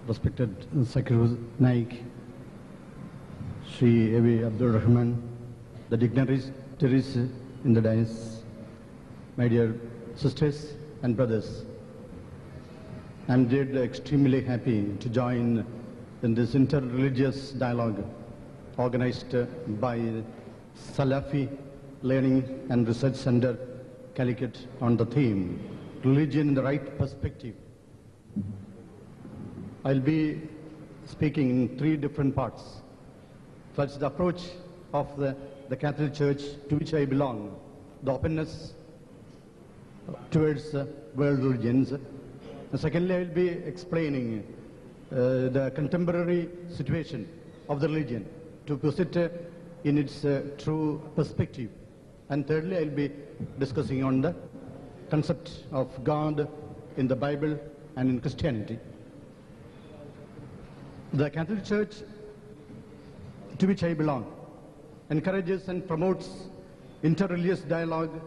respected Secretary Naik, Sri A.V. Abdul Rahman, the dignitaries in the dais, my dear sisters and brothers. I'm extremely happy to join in this inter-religious dialogue organized by Salafi Learning and Research Center, Calicut, on the theme, Religion in the Right Perspective. I'll be speaking in three different parts. First, the approach of the Catholic Church to which I belong, the openness towards world religions. And secondly, I will be explaining the contemporary situation of the religion to put it in its true perspective. And thirdly, I will be discussing on the concept of God in the Bible and in Christianity. The Catholic Church to which I belong encourages and promotes inter-religious dialogue,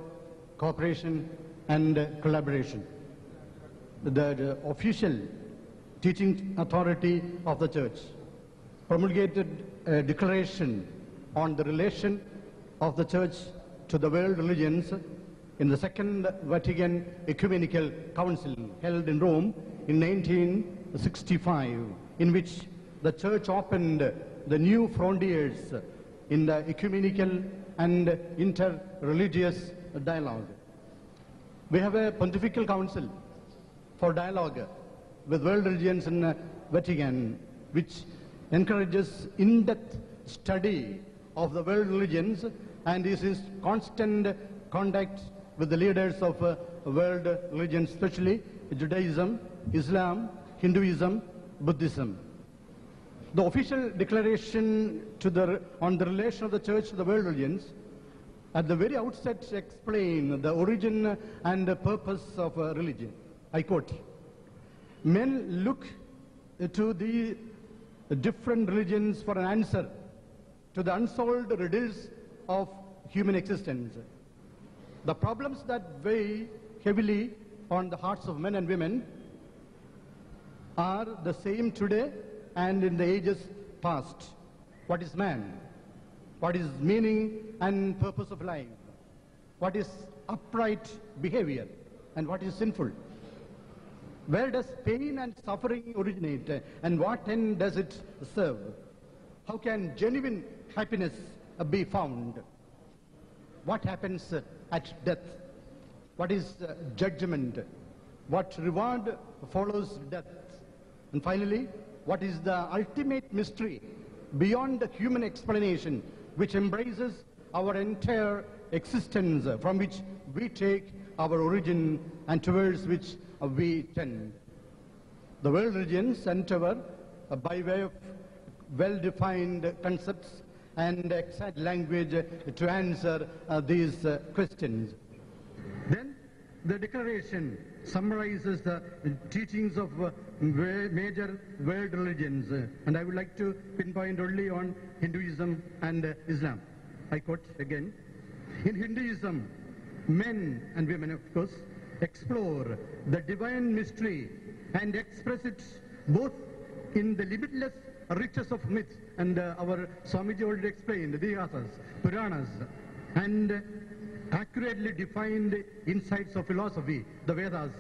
cooperation and collaboration. The official teaching authority of the Church promulgated a declaration on the relation of the Church to the world religions in the Second Vatican Ecumenical Council held in Rome in 1965, in which the Church opened the new frontiers in the ecumenical and inter-religious dialogue. We have a pontifical council for dialogue with world religions in Vatican, which encourages in-depth study of the world religions and is in constant contact with the leaders of world religions, especially Judaism, Islam, Hinduism, Buddhism. The official declaration on the relation of the Church to the world religions at the very outset explain the origin and the purpose of religion. I quote, "Men look to the different religions for an answer to the unsolved riddles of human existence. The problems that weigh heavily on the hearts of men and women are the same today and in the ages past. What is man? What is meaning and purpose of life? What is upright behavior? And what is sinful? Where does pain and suffering originate, and what end does it serve? How can genuine happiness be found? What happens at death? What is judgment? What reward follows death? And finally, what is the ultimate mystery beyond the human explanation, which embraces our entire existence, from which we take our origin and towards which we tend? The world religions endeavor by way of well-defined concepts and exact language to answer these questions. Then the declaration summarizes the teachings of major world religions, and I would like to pinpoint only on Hinduism and Islam. I quote again, "In Hinduism, men and women, of course, explore the divine mystery and express it both in the limitless riches of myth," and our Swamiji already explained, the Idihasas, Puranas, and accurately defined insights of philosophy, the Vedas,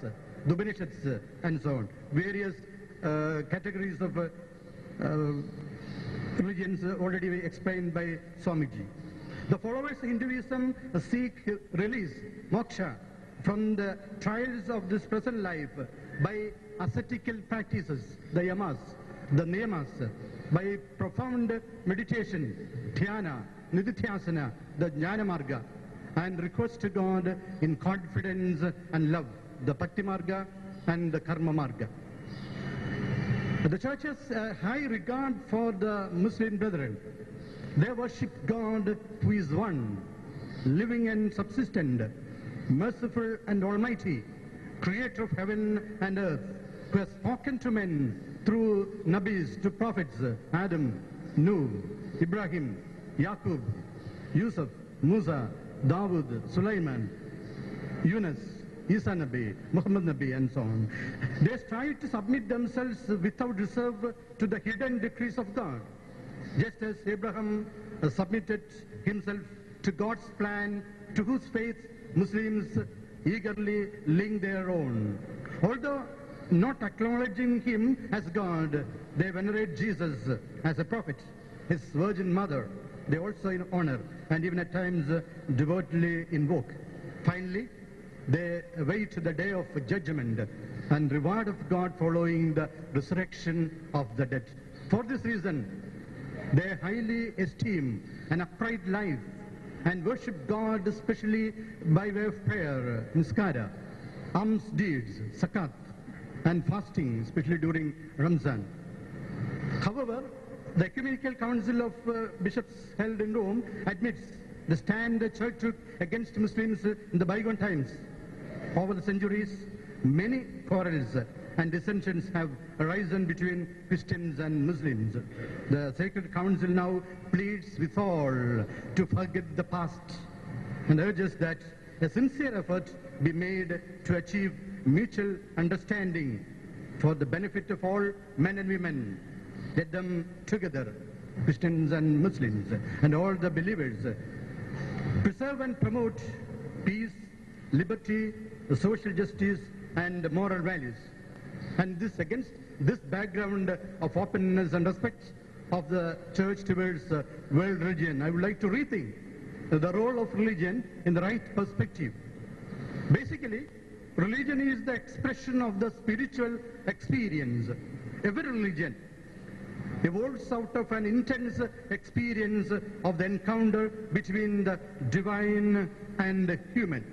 the Upanishads, and so on. Various categories of religions already explained by Swamiji. The followers of Hinduism seek release, moksha, from the trials of this present life by ascetical practices, the yamas, the niyamas, by profound meditation, dhyana, nididhyasana, the jnana marga, and recourse to God in confidence and love, the bhakti marga and the karma marga. The Church has a high regard for the Muslim brethren. They worship God who is one, living and subsistent, merciful and almighty, creator of heaven and earth, who has spoken to men through Nabis, to prophets, Adam, Nuh, Ibrahim, Yaqub, Yusuf, Musa, Dawood, Sulaiman, Yunus, Isa Nabi, Muhammad Nabi, and so on. They strive to submit themselves without reserve to the hidden decrees of God, just as Abraham submitted himself to God's plan, to whose faith Muslims eagerly link their own. Although not acknowledging him as God, they venerate Jesus as a prophet, his virgin mother. They also honor and even at times devotedly invoke. Finally, they wait the day of judgment and reward of God following the resurrection of the dead. For this reason, they highly esteem an upright life and worship God especially by way of prayer, niskara, alms deeds, zakat, and fasting, especially during Ramzan. However, the Ecumenical Council of Bishops held in Rome admits the stand the Church took against Muslims in the bygone times. Over the centuries, many quarrels and dissensions have arisen between Christians and Muslims. The Sacred Council now pleads with all to forget the past and urges that a sincere effort be made to achieve mutual understanding for the benefit of all men and women. Let them together, Christians and Muslims, and all the believers, preserve and promote peace, liberty, social justice, and moral values. And this against this background of openness and respect of the Church towards world religion, I would like to rethink the role of religion in the right perspective. Basically, religion is the expression of the spiritual experience. Every religion evolves out of an intense experience of the encounter between the divine and human.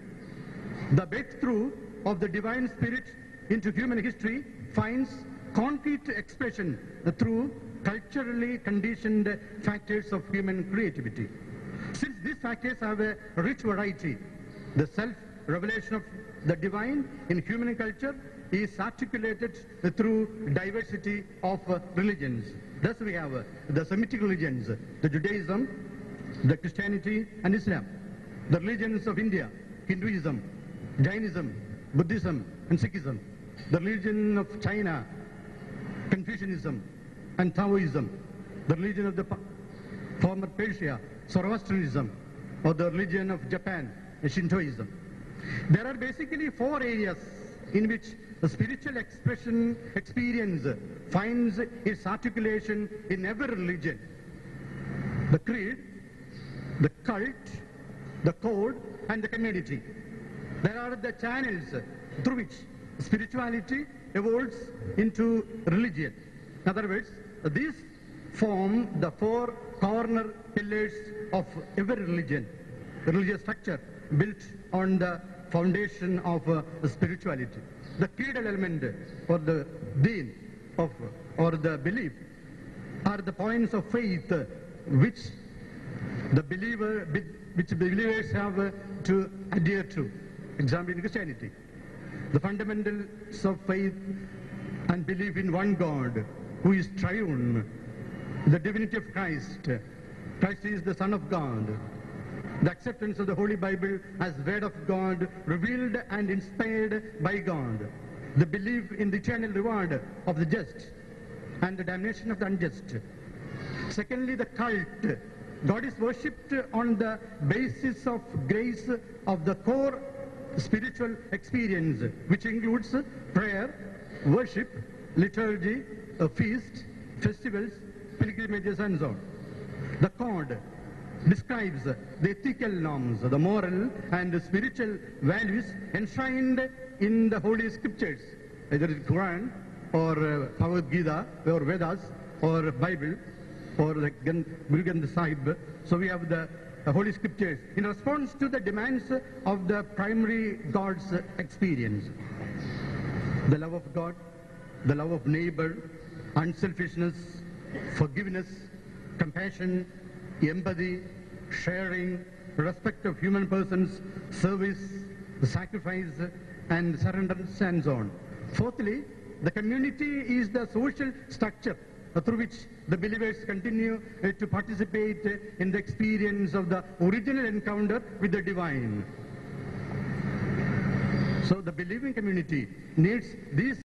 The breakthrough of the divine spirit into human history finds concrete expression through culturally conditioned factors of human creativity. Since these factors have a rich variety, the self-revelation of the divine in human culture is articulated through diversity of religions. Thus we have the Semitic religions, the Judaism, the Christianity and Islam, the religions of India, Hinduism, Jainism, Buddhism and Sikhism, the religion of China, Confucianism and Taoism, the religion of the former Persia, Zoroastrianism, or the religion of Japan, Shintoism. There are basically 4 areas in which the spiritual experience finds its articulation in every religion: the creed, the cult, the code, and the community. There are the channels through which spirituality evolves into religion. In other words, these form the 4 corner pillars of every religion, religious structure built on the foundation of spirituality. The creedal element or the deen or the belief are the points of faith which the believers have to adhere to. Example, in Christianity, the fundamentals of faith and belief in one God who is triune, the divinity of Christ. Christ is the Son of God. The acceptance of the Holy Bible as Word of God, revealed and inspired by God. The belief in the eternal reward of the just and the damnation of the unjust. Secondly, the cult. God is worshipped on the basis of grace of the core spiritual experience, which includes prayer, worship, liturgy, a feast, festivals, pilgrimages, and so on. The code describes the ethical norms, the moral and the spiritual values enshrined in the Holy Scriptures, either the Quran or Bhagavad Gita or Vedas or Bible or the Guru Granth Sahib. So we have the Holy Scriptures in response to the demands of the primary God's experience. The love of God, the love of neighbor, unselfishness, forgiveness, compassion, empathy, sharing, respect of human persons, service, sacrifice, and surrenderance, and so on. Fourthly, the community is the social structure through which the believers continue to participate in the experience of the original encounter with the divine. So the believing community needs these